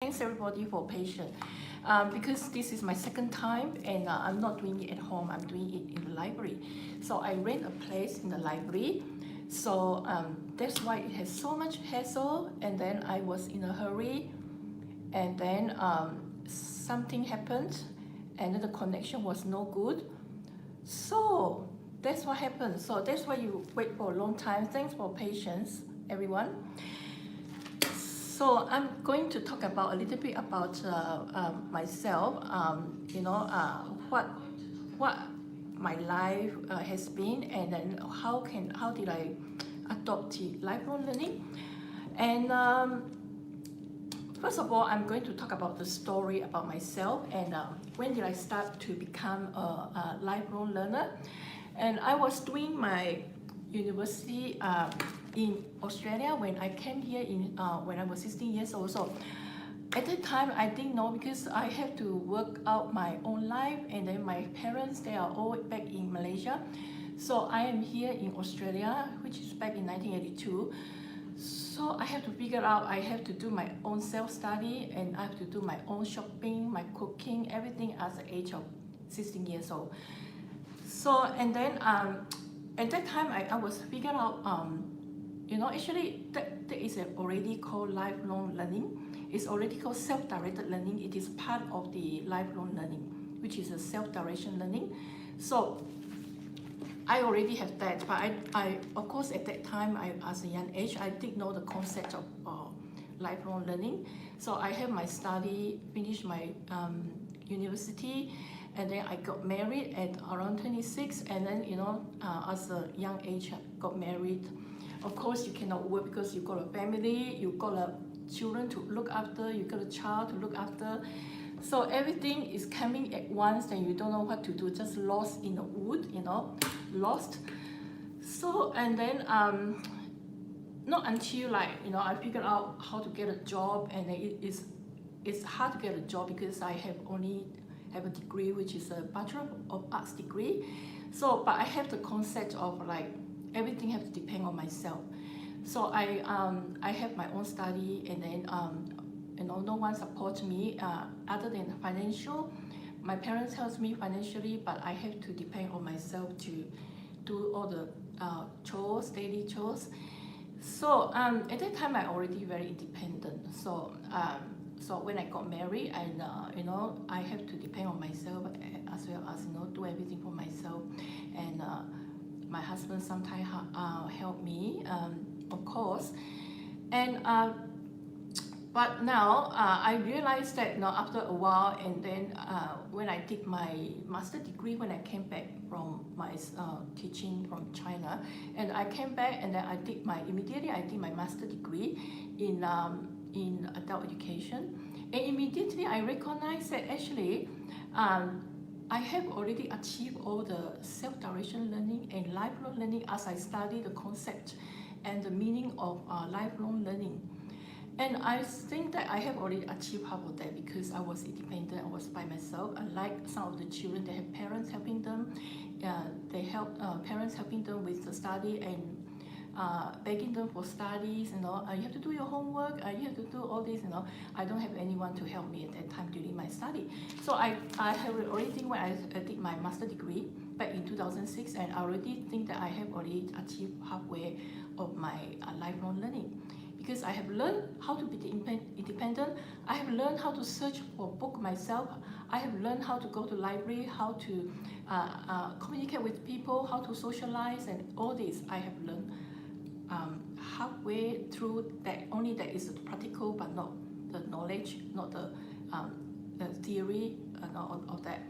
Thanks everybody for patience. Because this is my second time and I'm not doing it at home, I'm doing it in the library. So I rent a place in the library. So that's why it has so much hassle, and then I was in a hurry, and then something happened and then the connection was no good. So that's what happened. So that's why you wait for a long time. Thanks for patience, everyone. So I'm going to talk about a little bit about myself. What my life has been, and then how did I adopt the lifelong learning. And first of all, I'm going to talk about the story about myself and when did I start to become a lifelong learner. And I was doing my university in Australia when I came here when I was 16 years old. So at that time I didn't know, because I have to work out my own life, and then my parents, they are all back in Malaysia. So I am here in Australia, which is back in 1982. So I have to figure out, I have to do my own self-study, and I have to do my own shopping, my cooking, everything at the age of 16 years old. So, and then at that time I was figuring out, actually that is already called lifelong learning. It's already called self-directed learning. It is part of the lifelong learning, which is a self-direction learning. So I already have that, but I of course at that time, as a young age, I did know the concept of lifelong learning. So I have my study, finished my university, and then I got married at around 26, and then as a young age, I got married. Of course, you cannot work because you got a family, you got a children to look after, you got a child to look after. So everything is coming at once, and you don't know what to do, just lost in the wood, lost. So, and then not until I figured out how to get a job, and it's hard to get a job because I only have a degree, which is a Bachelor of Arts degree. So, but I have the concept of everything has to depend on myself. So I have my own study, and then no one supports me other than financial. My parents help me financially, but I have to depend on myself to do all the chores, daily chores. So at that time, I already very independent. So so when I got married, and I have to depend on myself as well as do everything for myself. And my husband sometimes help me, of course. And but now I realized that after a while, and then when I did my master degree, when I came back from my teaching from China, and I came back, and then immediately I did my master degree in adult education, and immediately I recognized that actually I have already achieved all the self-direction learning and lifelong learning as I study the concept and the meaning of lifelong learning. And I think that I have already achieved half of that, because I was independent, I was by myself. Unlike some of the children, they have parents helping them. They help parents helping them with the study and begging them for studies. You have to do your homework. You have to do all this. I don't have anyone to help me at that time during my study. So I have already, when I did my master degree back in 2006, and I already think that I have already achieved halfway of my lifelong learning. Because I have learned how to be independent, I have learned how to search for book myself, I have learned how to go to library, how to communicate with people, how to socialize, and all this I have learned halfway through that. Only that is practical, but not the knowledge, not the theory of that.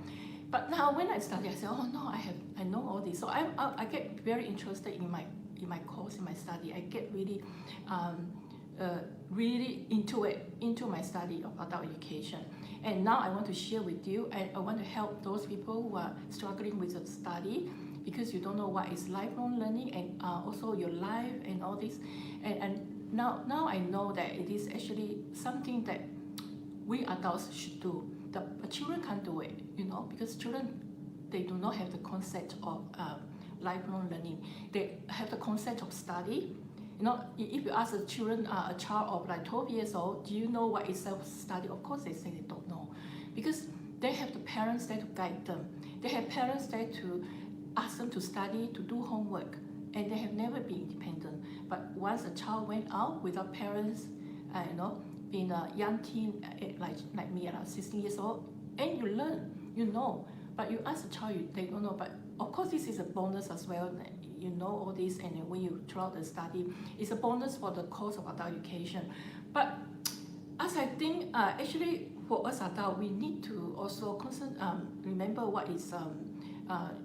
But now when I study, I say, oh no, I know all this. So I get very interested in my course, in my study. I get really really into my study of adult education. And now I want to share with you, and I want to help those people who are struggling with the study, because you don't know what is lifelong learning, and also your life and all this. And now I know that it is actually something that we adults should do. The children can't do it, because children, they do not have the concept of lifelong learning. They have the concept of study, You know, if you ask a child of like 12 years old, do you know what is self-study? Of course they say they don't know, because they have the parents there to guide them. They have parents there to ask them to study, to do homework, and they have never been independent. But once a child went out without parents, you know, being a young teen like me, 16 years old, and you learn, you know. But you ask a child, they don't know. But of course, this is a bonus as well. You know all this, and then when you throughout the study, it's a bonus for the course of adult education. But as I think, actually, for us adults, we need to also remember what is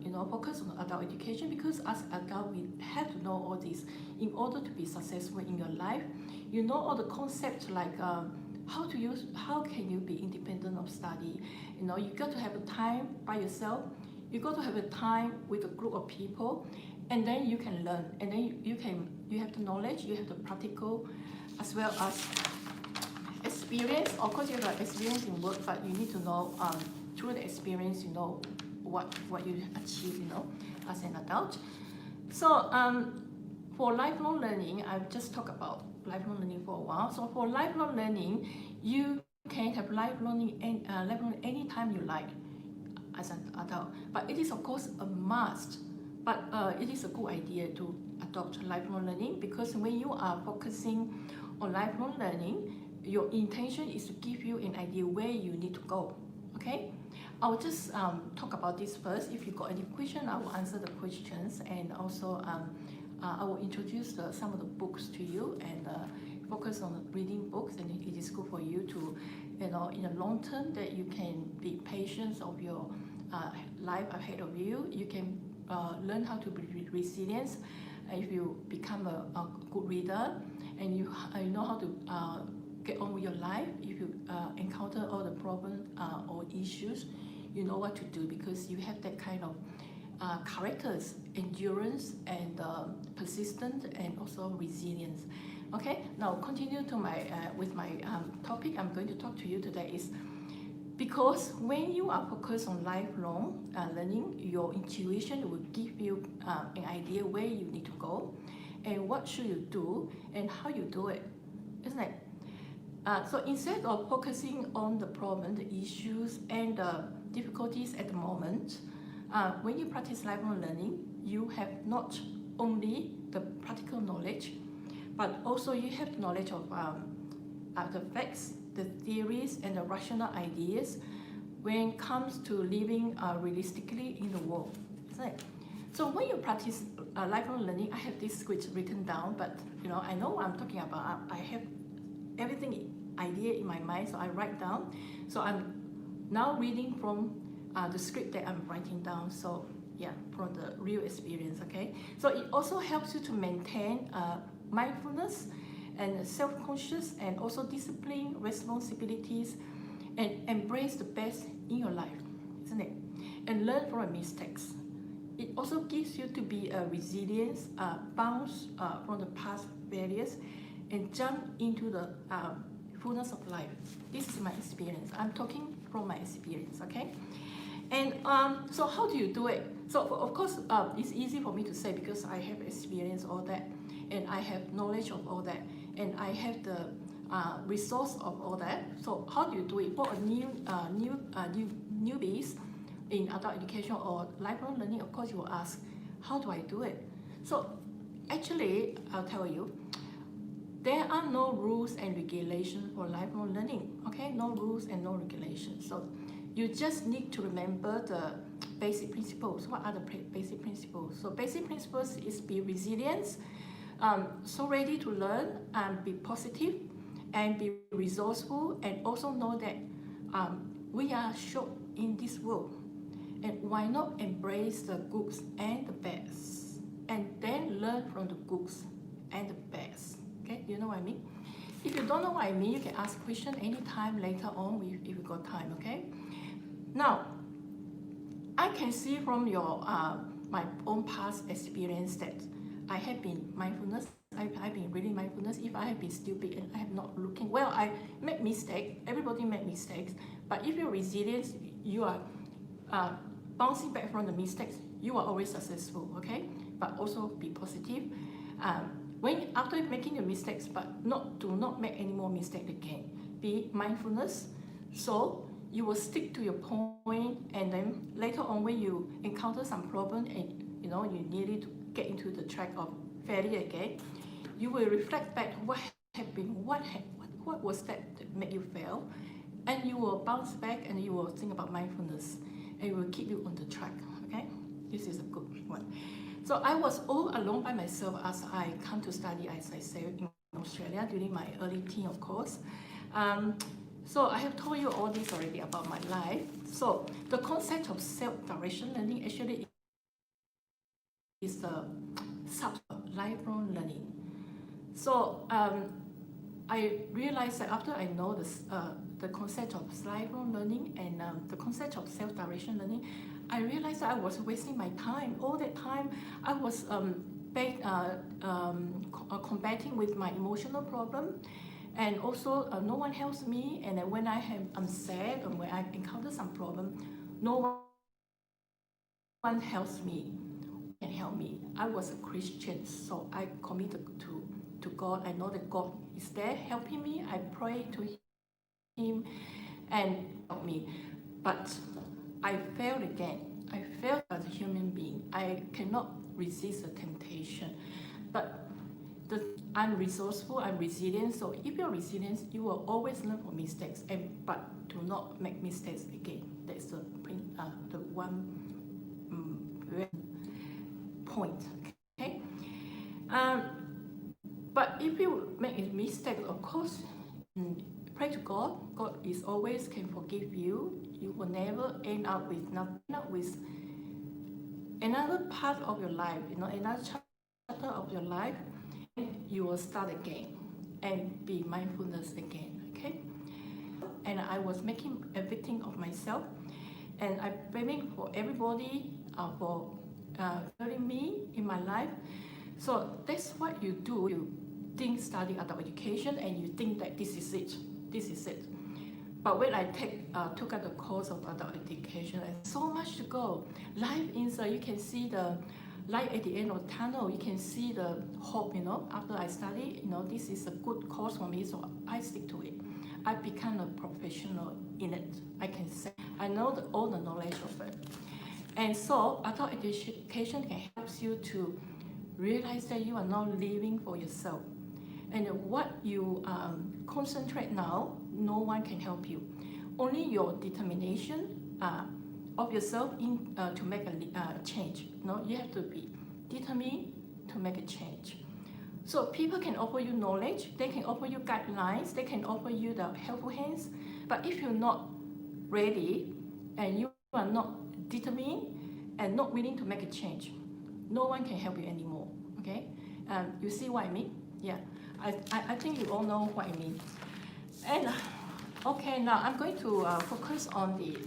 you know, focus on adult education, because as adult we have to know all this in order to be successful in your life. You know all the concepts like how can you be independent of study. You know, you got to have a time by yourself. You got to have a time with a group of people, and then you can learn, and then you have the knowledge, you have the practical as well as experience. Of course, you have experience in work, but you need to know through the experience, you know what you achieve, you know, as an adult. So for lifelong learning, I've just talked about lifelong learning for a while. So for lifelong learning, you can have lifelong learning anytime you like as an adult, but it is of course a must. But it is a good idea to adopt lifelong learning, because when you are focusing on lifelong learning, your intention is to give you an idea where you need to go. Okay, I'll just talk about this first. If you got any question, I will answer the questions, and also I will introduce some of the books to you, and focus on reading books. And it is good for you to, you know, in the long term, that you can be patient of your life ahead of you. You can learn how to be resilient if you become a good reader, and you know how to get on with your life. If you encounter all the problems or issues, you know what to do, because you have that kind of characters, endurance, and persistence, and also resilience. Okay, now continue to with my topic. I'm going to talk to you today is because when you are focused on lifelong learning, your intuition will give you an idea where you need to go, and what should you do, and how you do it, isn't it? So instead of focusing on the problem, the issues, and the difficulties at the moment, when you practice lifelong learning, you have not only the practical knowledge, but also you have knowledge of the facts, the theories, and the rational ideas when it comes to living realistically in the world. Right? So when you practice lifelong learning, I have this script written down, but you know, I know what I'm talking about. I have everything idea in my mind, so I write down. So I'm now reading from the script that I'm writing down. So yeah, from the real experience. Okay. So it also helps you to maintain mindfulness and self-conscious, and also discipline, responsibilities, and embrace the best in your life, isn't it? And learn from mistakes. It also gives you to be a resilience, bounce from the past failures, and jump into the fullness of life. This is my experience. I'm talking from my experience, okay? And so how do you do it? So of course, it's easy for me to say because I have experienced all that, and I have knowledge of all that, and I have the resource of all that. So how do you do it? For a newbies in adult education or lifelong learning, of course you will ask, how do I do it? So actually, I'll tell you, there are no rules and regulations for lifelong learning, okay? No rules and no regulations. So you just need to remember the basic principles. What are the basic principles? So basic principles is be resilient, so ready to learn, and be positive, and be resourceful, and also know that we are short in this world. And why not embrace the goods and the bads, and then learn from the goods and the bads. Okay, you know what I mean? If you don't know what I mean, you can ask question anytime later on if you got time. Okay. Now, I can see from your my own past experience that I have been mindfulness. I've been really mindfulness. If I have been stupid and I have not looking well, I make mistakes. Everybody make mistakes. But if you're resilient, you are bouncing back from the mistakes. You are always successful. Okay. But also be positive. when after making your mistakes, but do not make any more mistake again. Be mindfulness. So you will stick to your point, and then later on when you encounter some problem and you nearly to get into the track of failure again, you will reflect back what happened, what was that made you fail, and you will bounce back and you will think about mindfulness, and it will keep you on the track. Okay, this is a good one. So I was all alone by myself as I come to study, as I said, in Australia during my early teen, of course. So I have told you all this already about my life. So the concept of self-direction learning actually is a lifelong learning. So I realized that after I know the concept of lifelong learning and the concept of self-direction learning, I realized that I was wasting my time. All that time I was combating with my emotional problem, and also no one helps me. And then when I'm sad and when I encounter some problem, no one helps me and help me. I was a Christian, so I committed to God. I know that God is there helping me. I pray to Him and help me. But I failed again. I failed as a human being. I cannot resist the temptation. But I'm resourceful, I'm resilient. So if you're resilient, you will always learn from mistakes, but do not make mistakes again. That's the one point. Okay. But if you make a mistake, of course, pray to God. God is always can forgive you. You will never end up with another part of your life, another chapter of your life. You will start again and be mindfulness again. Okay. And I was making a victim of myself, and I'm blaming for everybody for failing me in my life. So that's what you do. You think study adult education and you think that this is it. But when I took up the course of adult education, there's so much to go. Life inside, you can see the light at the end of the tunnel. You can see the hope, after I study, this is a good course for me, so I stick to it. I become a professional in it. I can say I know all the knowledge of it. And so adult education can help you to realize that you are not living for yourself. And what you concentrate now, no one can help you. Only your determination of yourself to make a change. You have to be determined to make a change. So people can offer you knowledge, they can offer you guidelines, they can offer you the helpful hands. But if you're not ready and you are not determined and not willing to make a change, no one can help you anymore. Okay, you see what I mean? Yeah, I think you all know what I mean. And okay, now I'm going to focus on the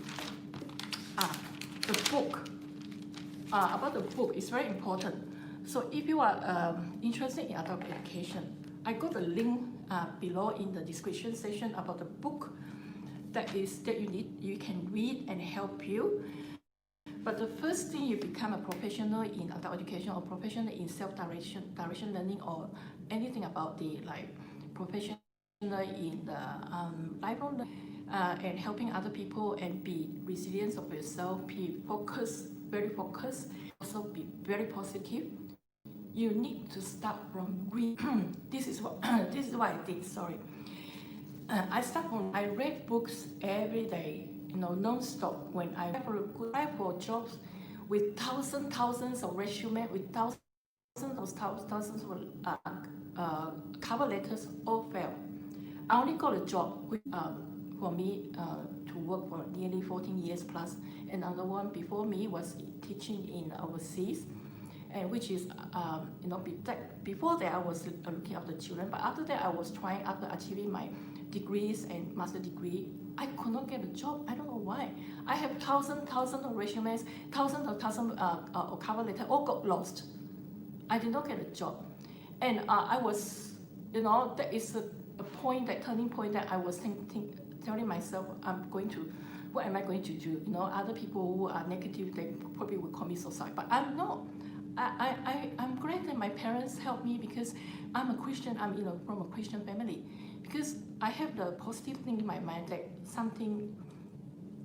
book. About the book, it's very important. So if you are interested in adult education, I got the link below in the description section about the book that you can read and help you. But the first thing you become a professional in adult education or professional in self-direction learning or anything about the professional in the lifelong learning and helping other people and be resilient of yourself, be focused, very focused, also be very positive. You need to start from reading. This is what I did. Sorry, I read books every day, non-stop. When I apply for jobs with thousands of resume, with thousands of cover letters, all failed. I only got a job for me to work for nearly 14 years plus. Another one before me was teaching in overseas, and which is before that I was looking after children, but after that I was trying, after achieving my degrees and master degree, I could not get a job. I don't know why. I have thousands of resumes, thousands of cover letters, all got lost. I did not get a job, and I was, that is a point, that turning point that I was telling myself, what am I going to do? Other people who are negative, they probably will commit suicide, but I'm not. I'm glad that my parents helped me because I'm a Christian. I'm from a Christian family, because I have the positive thing in my mind that something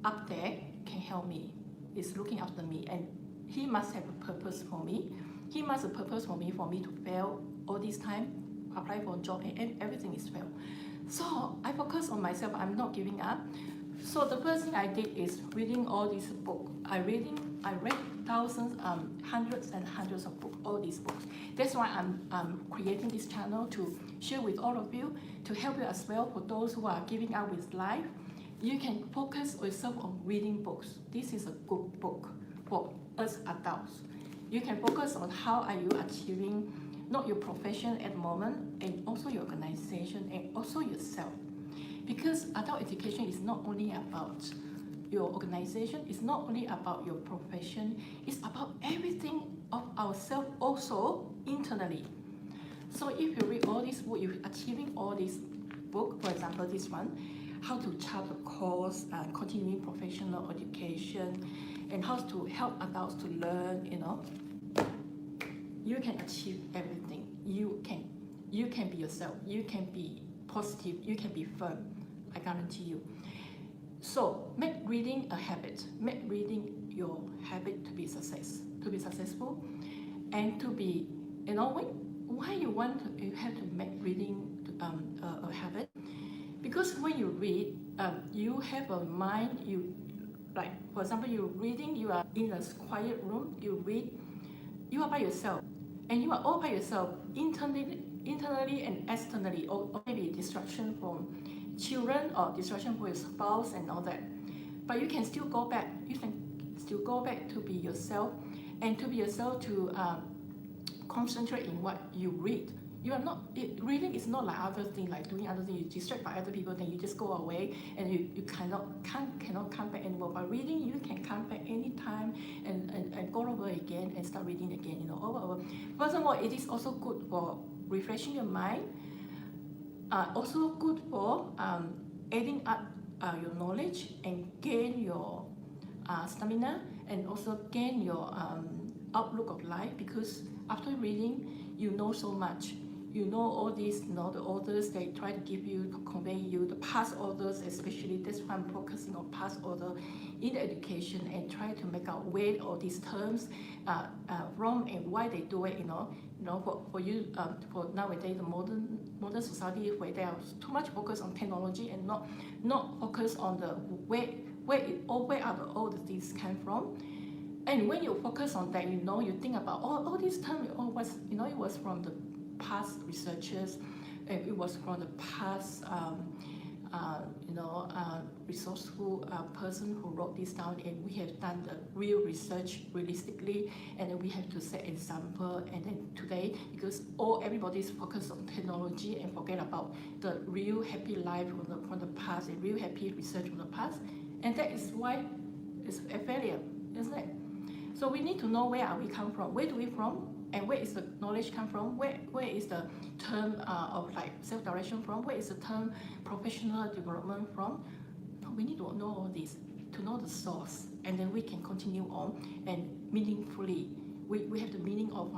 up there can help me. Is looking after me, and He must have a purpose for me. He must have a purpose for me to fail all this time, apply for a job, and everything is failed. So I focus on myself. I'm not giving up. So the first thing I did is reading all these books. I read thousands, hundreds and hundreds of books, all these books. That's why I'm creating this channel to share with all of you, to help you as well. For those who are giving up with life, you can focus yourself on reading books. This is a good book for us adults. You can focus on how are you achieving not your profession at the moment, and also your organization, and also yourself. Because adult education is not only about your organization, it's not only about your profession, it's about everything of ourselves also internally. So if you read all these books, you're achieving all these books, for example, this one, how to chart a course, continuing professional education, and how to help adults to learn, you can achieve everything. You can be yourself, you can be positive, you can be firm, I guarantee you. So make reading a habit. Make reading your habit to be successful, and to be, why you have to make reading a habit? Because when you read, you have a mind. Like for example, you're reading. You are in a quiet room. You read. You are by yourself, and you are all by yourself internally and externally, or maybe distraction from children or distraction from your spouse and all that. But you can still go back. You can still go back to be yourself, and to be yourself to concentrate in what you read. You are not. Reading is not like other thing, like doing other things. You distract by other people, then you just go away, and you cannot come back anymore. But reading, you can come back anytime and go over again and start reading again. Over. Furthermore, it is also good for refreshing your mind. Also good for adding up your knowledge and gain your stamina, and also gain your outlook of life. Because after reading, you know so much. You know all these, the authors, they try to give you, to convey you, the past authors especially. That's why I'm focusing on past author in the education, and try to make out where all these terms from and why they do it. For you, for nowadays the modern society, where they are too much focused on technology and not focus on the where all the things came from. And when you focus on that, you think about all these terms. It was from the past researchers, and it was from the past, resourceful person who wrote this down. And we have done the real research realistically, and then we have to set example. And then today, because everybody's focused on technology and forget about the real happy life from the past, and real happy research from the past, and that is why it's a failure, isn't it? So we need to know where are we come from, where do we from, and where is the knowledge come from, where is the term of like self-direction from, where is the term professional development from. We need to know all this, to know the source, and then we can continue on and meaningfully. We have the meaning of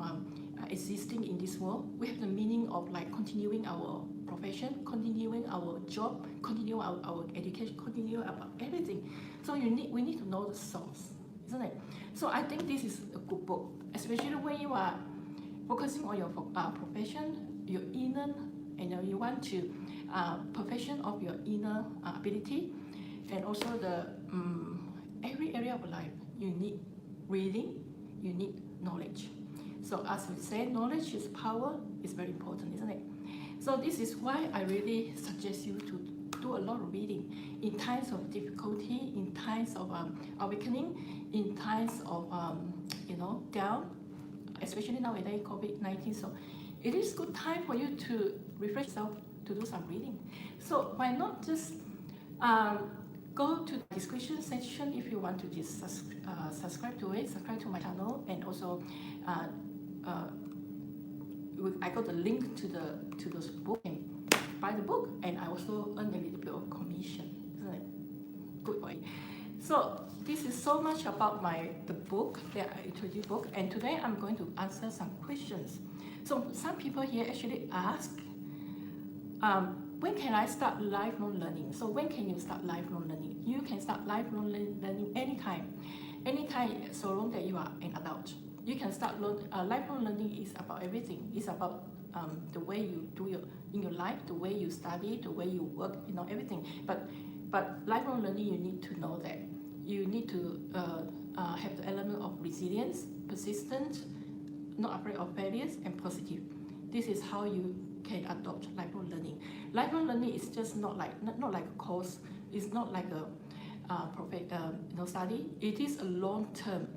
existing in this world. We have the meaning of like continuing our profession, continuing our job, continue our education, continue about everything. So we need to know the source, isn't it? So I think this is a good book, especially when you are focusing on your profession, your inner, you want to perfection of your inner ability, and also the every area of life. You need reading, you need knowledge. So as we say, knowledge is power. Is very important, isn't it? So this is why I really suggest you to do a lot of reading in times of difficulty, in times of awakening, in times of down, especially nowadays COVID-19. So it is good time for you to refresh yourself, to do some reading. So why not just go to the description section if you want to just subscribe to it, subscribe to my channel, and also I got the link to those book, and buy the book, and I also earn a little bit of commission. Isn't it good for you? So this is so much about the book that I introduced book, and today I'm going to answer some questions. So some people here actually ask, when can I start lifelong learning? So when can you start lifelong learning? You can start lifelong learning anytime, so long that you are an adult. You can start lifelong learning is about everything. It's about the way you do in your life, the way you study, the way you work, everything. But lifelong learning, you need to know that you need to have the element of resilience, persistence, not afraid of failures, and positive. This is how you can adopt lifelong learning. Lifelong learning is just not like a course. It's not like a study. It is a long term,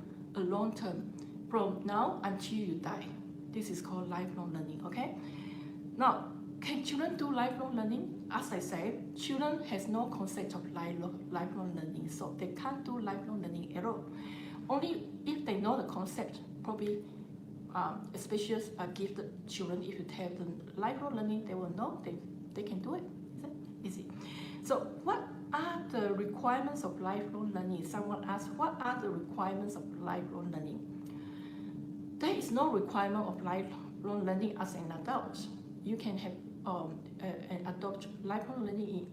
from now until you die. This is called lifelong learning. Okay. Now, can children do lifelong learning? As I said, children has no concept of lifelong learning, so they can't do lifelong learning at all. Only if they know the concept, probably especially gifted children, if you tell them lifelong learning, they will know they can do it. Is it easy? So what are the requirements of lifelong learning? Someone asked, what are the requirements of lifelong learning? There is no requirement of lifelong learning as an adult. You can have and adopt lifelong learning in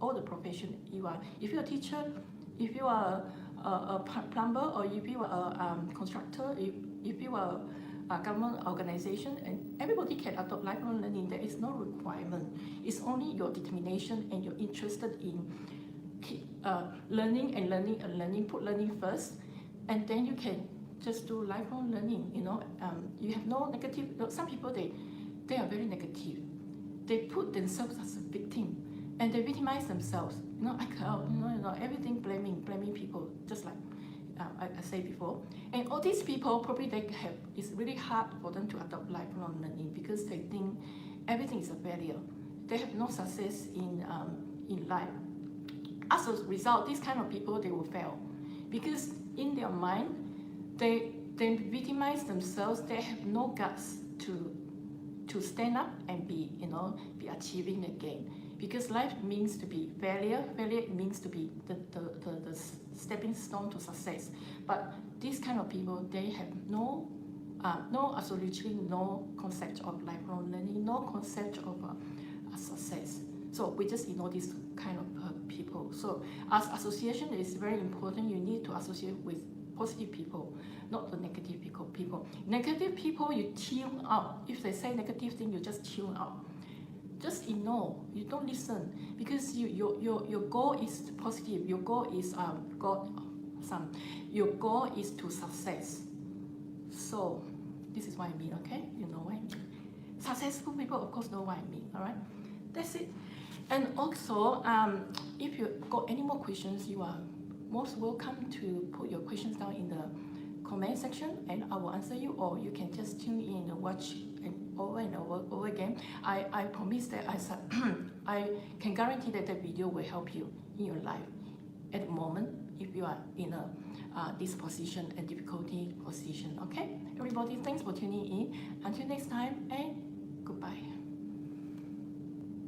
all the profession you are. If you're a teacher, if you are a plumber, or if you are a constructor, if you are a government organization, and everybody can adopt lifelong learning. There is no requirement. It's only your determination and you're interested in learning and learning and learning. Put learning first, and then you can just do lifelong learning. You have no negative. Some people they are very negative. They put themselves as a victim, and they victimize themselves. Everything blaming people, just like I said before. And all these people probably it's really hard for them to adopt lifelong learning because they think everything is a failure. They have no success in life. As a result, these kind of people, they will fail because in their mind they victimize themselves. They have no guts to stand up and be achieving again, because life means to be failure. Failure means to be the stepping stone to success. But these kind of people, they have absolutely no concept of lifelong learning, no concept of success. So we just ignore this kind of people. So as association, is very important. You need to associate with positive people, not the negative people. Negative people, you tune out. If they say negative thing, you just tune out. Just ignore. You don't listen, because your goal is positive. Your goal is your goal is to success. So this is what I mean. Okay, you know what I mean. Successful people, of course, know what I mean. All right, that's it. And also, if you got any more questions, you are most welcome to put your questions down in the comment section, and I will answer you, or you can just tune in and watch over and over again. I promise that I can guarantee that the video will help you in your life at the moment if you are in a this position and difficulty position. Okay, everybody, thanks for tuning in. Until next time, and goodbye.